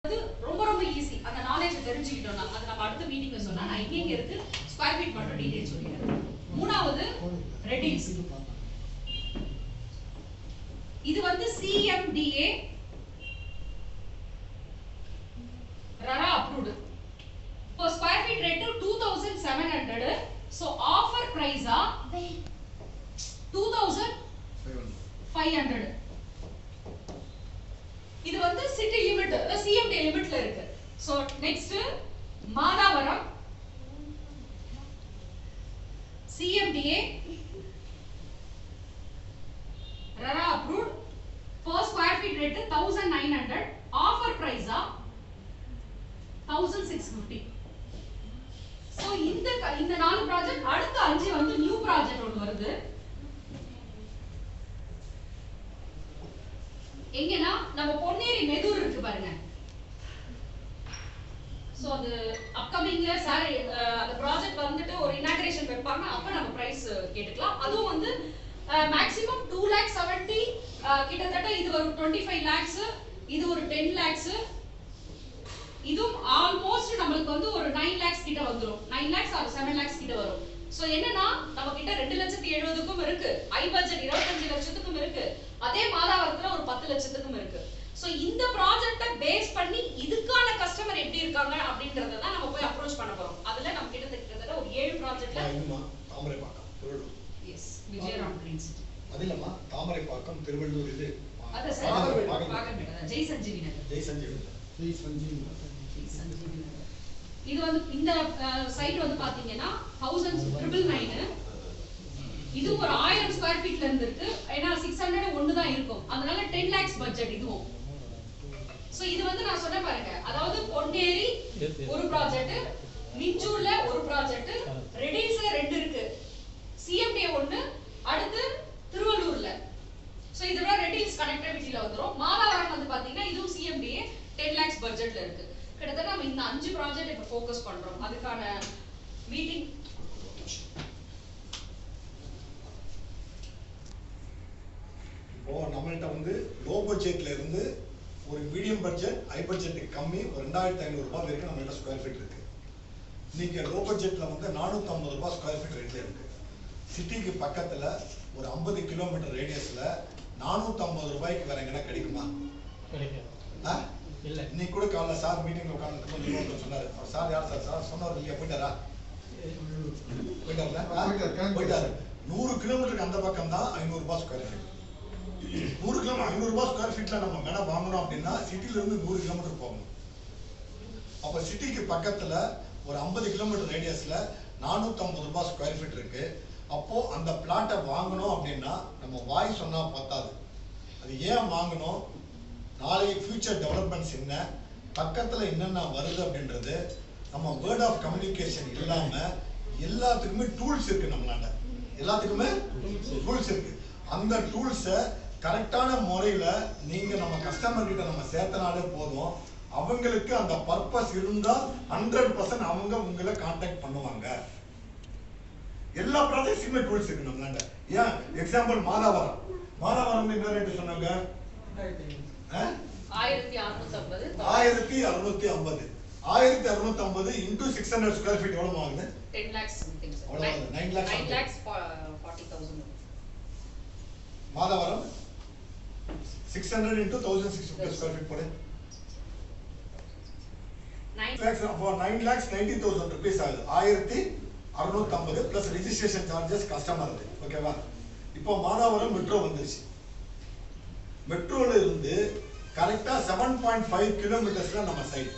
அது ரொம்ப ரொம்ப ஈஸி. அந்த நாலேஜ் தெரிஞ்சுக்கிட்டோம்னா அது நம்ம அடுத்த மீட்டிங்ல சொன்னா நான் எங்க இருக்கு ஸ்கொயர் ஃபீட் மட்டும் டீடைல் சொல்லிடுறேன். மூணாவது ரெடில்ஸ். இது வந்து CMDA RARA approved. For square feet rate 2700. So offer price 2500. இது வந்து சிட்டி லிமிட் CMDA லிமிட்ல இருக்கு. So next Madhavaram CMDA RARA approved. For square feet rate 1900. Offer price 1650. So இந்த நாலு ப்ராஜெக்ட் அடுத்த 5 வந்து நியூ ப்ராஜெக்ட் ஒன்னு வருது. எங்கனா நம்ம பொன்னேரி மெதூர் இருக்கு பாருங்க. சோ அது அப்கமிங்ல சார் அந்த ப்ராஜெக்ட் வந்துட்டு ஒரு இனாகரேஷன் வைப்பாங்க. அப்ப நம்ம பிரைஸ் கேட்டுக்கலாம். அதுவும் வந்து மேக்ஸिमम 2,70,000 கிட்டத்தட்ட இது ஒரு 25 lakhs, இது ஒரு 10 lakhs, இதுவும் ஆல்மோஸ்ட் நமக்கு வந்து ஒரு 9 lakhs கிட்ட வந்துரும். 9 lakhs or 7 lakhs கிட்ட வரும். சோ என்னன்னா நம்ம கிட்ட 2,70,000க்கும் இருக்கு, ஹை பட்ஜெட் 25 லட்சத்துக்கும் இருக்கு, அதே மாதாவரத்துல ஒரு 10 லட்சத்துக்கும் இருக்கு. சோ இந்த ப்ராஜெக்ட்ட பேஸ் பண்ணி இதுக்கான கஸ்டமர் எப்படி இருக்காங்க அப்படின்றத தான் நம்ம போய் அப்ரோச் பண்ண போறோம். அதுல நம்ம கிட்டத்தட்ட ஒரு 7 ப்ராஜெக்ட்ல தாமரைப்பாக்கம் திருவள்ளூர். S Vijayaram greens. அதிலமா தாமரைப்பாக்கம் திருவள்ளூர் இது. அத சார் பாக்கணும். ஜெய் சஞ்சீவி நகர். ஜெய் சஞ்சீவி இது வந்து இந்த சைட் வந்து பாத்தீங்கன்னா 1999. இது ஒரு 1000 ஸ்கொயர் ஃபீட்ல இருந்து இருக்கு. ஏனா 600 ஒன்னு தான் இருக்கும். அதனால 10 lakhs பட்ஜெட் இதுவும். சோ இது வந்து நான் சொன்ன பாருங்க. அதாவது பொன்னேரி ஒரு ப்ராஜெக்ட், மிஞ்சூர்ல ஒரு ப்ராஜெக்ட், ரெடில்ஸ்ல 2 இருக்கு. CMDA 1, அடுத்து திருவள்ளூர்ல. சோ இதோட ரெடில்ஸ் கனெக்டிவிட்டில வந்துரும். மாதாவரம் வந்து பாத்தீங்கன்னா இதுவும் CMDA 10 lakhs பட்ஜெட்ல இருக்கு. கிட்டத்தட்ட நம்ம இந்த 5 ப்ராஜெக்ட் இப்ப ஃபோக்கஸ் பண்றோம். அதுக்கான மீட்டிங் இப்போ நம்மள்ட்ட வந்து லோ பட்ஜெட்ல இருந்து ஒரு மீடியம் பட்ஜெட், ஹை பட்ஜெட்டுக்கு கம்மி ஒரு 2500 ரூபாய் வரைக்கும் நம்மள்ட்ட ஸ்கொயர் ஃபீட் இருக்கு. இன்னைக்கு லோ பட்ஜெட்ல வந்து 450 ரூபாய் ஸ்கொயர் ஃபீட் ரேட்ல இருக்கு. சிட்டிக்கு பக்கத்துல ஒரு 50 கிலோமீட்டர் ரேடியஸ்ல 450 ரூபாய்க்கு வேற எங்கனா கிடைக்குமா? கிடைக்காது. இல்ல. இன்னைக்கு கூட காலைல சார் மீட்டிங்ல உட்கார்ந்து கொஞ்சம் சொன்னாரு. சார் யார் சார் சொன்னாரு இல்லையா? போயிட்டாரா? போயிட்டாரு. 100 கிலோமீட்டருக்கு அந்த பக்கம் தான் 500 ரூபாய் ஸ்கொயர் ஃபீட். 100 கிலோமீட்டர் 500 ரூபாய் ஸ்கொயர் ஃபீட்ல நம்ம இடம் வாங்கணும் அப்படின்னா சிட்டில இருந்து 100 கிலோமீட்டர் போகணும். அப்ப சிட்டிக்கு பக்கத்துல ஒரு 50 கிலோமீட்டர் ரேடியஸ்ல 450 ரூபாய் ஸ்கொயர் ஃபீட் இருக்கு. அப்போ அந்த பிளாட்டை வாங்கணும் அப்படின்னா நம்ம வாய் சொன்னா பத்தாது. அது ஏன் வாங்கணும், நாளைக்கு ஃபியூச்சர் டெவலப்மெண்ட்ஸ் என்ன, பக்கத்துல என்னென்ன வருது அப்படின்றது நம்ம வேர்ட் ஆஃப் கம்யூனிகேஷன் இல்லாம எல்லாத்துக்குமே டூல்ஸ் இருக்கு. நம்மளால எல்லாத்துக்குமே டூல்ஸ் இருக்கு. அந்த டூல்ஸை கரெக்டான முறையில நீங்க நம்ம கஸ்டமர் கிட்ட நம்ம சேர்த்தனாலே போதும். அவங்களுக்கு அந்த பர்பஸ் இருந்தா 100% அவங்க உங்களை கான்டாக்ட் பண்ணுவாங்க. எல்லா ப்ராஜெக்ட்ஸுமே டூல்ஸ் இருக்கு நம்மளால. ஏன் எக்ஸாம்பிள் மாதாவரம் என்ன ரேட் சொன்னாங்க? 1650. 1650. 1650 into 600 ஸ்கொயர் ஃபீட் எவ்வளவு ஆகுது? 10 lakhs something. அவ்வளவு 9 lakhs 40,000. Madhavaram 600 into 1650 square feet போடு. 9 lakhs for 9,90,000 rupees ஆகுது. 1650 plus registration charges கஸ்டமர் அது. ஓகேவா? இப்போ மாதாவரம் மெட்ரோ வந்துருச்சு. மெட்ரோல இருந்து கரெக்டா 7.5 கிலோமீட்டர்ஸ்ல நம்ம சைட்.